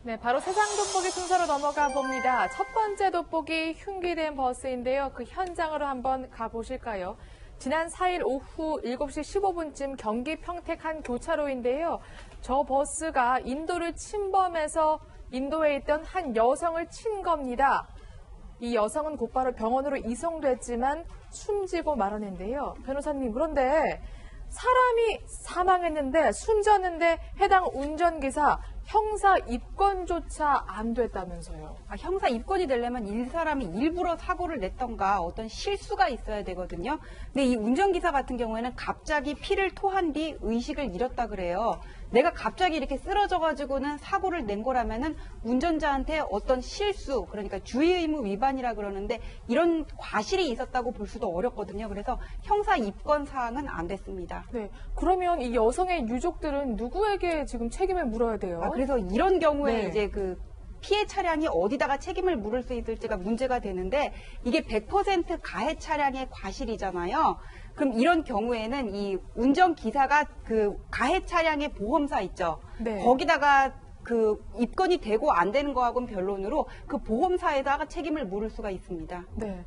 네, 바로 세상 돋보기 순서로 넘어가 봅니다. 첫 번째 돋보기 흉기된 버스인데요. 그 현장으로 한번 가보실까요? 지난 4일 오후 7시 15분쯤 경기 평택 한 교차로인데요. 저 버스가 인도를 침범해서 인도에 있던 한 여성을 친 겁니다. 이 여성은 곧바로 병원으로 이송됐지만 숨지고 말았는데요. 변호사님, 그런데 사람이 사망했는데 숨졌는데 해당 운전기사 형사 입건조차 안 됐다면서요. 형사 입건이 되려면 이 사람이 일부러 사고를 냈던가 어떤 실수가 있어야 되거든요. 근데 이 운전기사 같은 경우에는 갑자기 피를 토한 뒤 의식을 잃었다 그래요. 내가 갑자기 이렇게 쓰러져가지고는 사고를 낸 거라면은 운전자한테 어떤 실수, 그러니까 주의의무 위반이라 그러는데 이런 과실이 있었다고 볼 수도 어렵거든요. 그래서 형사 입건 사항은 안 됐습니다. 네, 그러면 이 여성의 유족들은 누구에게 지금 책임을 물어야 돼요? 그래서 이런 경우에 네. 이제 그 피해 차량이 어디다가 책임을 물을 수 있을지가 문제가 되는데 이게 100% 가해 차량의 과실이잖아요. 그럼 이런 경우에는 이 운전기사가 그 가해 차량의 보험사 있죠. 네. 거기다가 그 입건이 되고 안 되는 거하고는 변론으로 그 보험사에다가 책임을 물을 수가 있습니다. 네.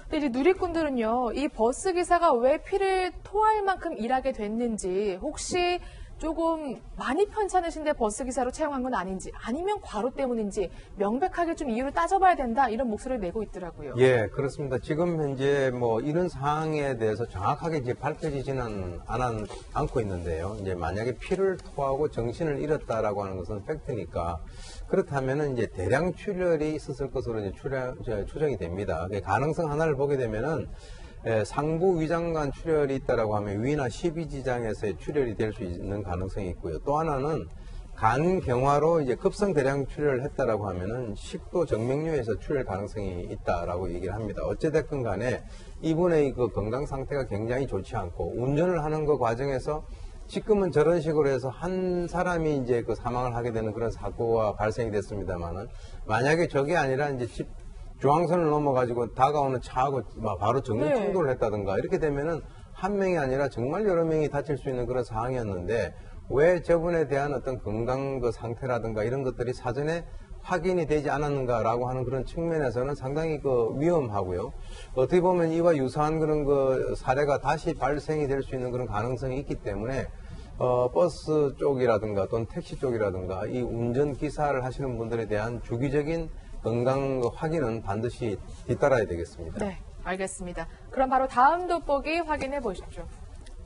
근데 이제 누리꾼들은요, 이 버스 기사가 왜 피를 토할 만큼 일하게 됐는지, 혹시 조금 많이 편찮으신데 버스 기사로 채용한 건 아닌지, 아니면 과로 때문인지 명백하게 좀 이유를 따져봐야 된다, 이런 목소리를 내고 있더라고요. 예, 그렇습니다. 지금 현재 뭐 이런 상황에 대해서 정확하게 이제 밝혀지지는 않고 있는데요. 이제 만약에 피를 토하고 정신을 잃었다라고 하는 것은 팩트니까, 그렇다면은 이제 대량 출혈이 있었을 것으로 이제 추정이 됩니다. 가능성 하나를 보게 되면은 상부 위장관 출혈이 있다라고 하면 위나 십이지장에서의 출혈이 될 수 있는 가능성이 있고요. 또 하나는 간 경화로 이제 급성 대량 출혈을 했다라고 하면은 식도 정맥류에서 출혈 가능성이 있다라고 얘기를 합니다. 어찌됐건 간에 이분의 그 건강 상태가 굉장히 좋지 않고 운전을 하는 그 과정에서 지금은 저런 식으로 해서 한 사람이 이제 그 사망을 하게 되는 그런 사고가 발생이 됐습니다만은, 만약에 저게 아니라 이제 중앙선을 넘어가지고 다가오는 차하고 바로 정면 충돌을 했다든가 이렇게 되면은 한 명이 아니라 정말 여러 명이 다칠 수 있는 그런 상황이었는데, 왜 저분에 대한 어떤 건강 그 상태라든가 이런 것들이 사전에 확인이 되지 않았는가라고 하는 그런 측면에서는 상당히 그 위험하고요. 어떻게 보면 이와 유사한 그런 그 사례가 다시 발생이 될 수 있는 그런 가능성이 있기 때문에 버스 쪽이라든가 또는 택시 쪽이라든가 이 운전기사를 하시는 분들에 대한 주기적인 건강 확인은 반드시 뒤따라야 되겠습니다. 네, 알겠습니다. 그럼 바로 다음 돋보기 확인해 보시죠.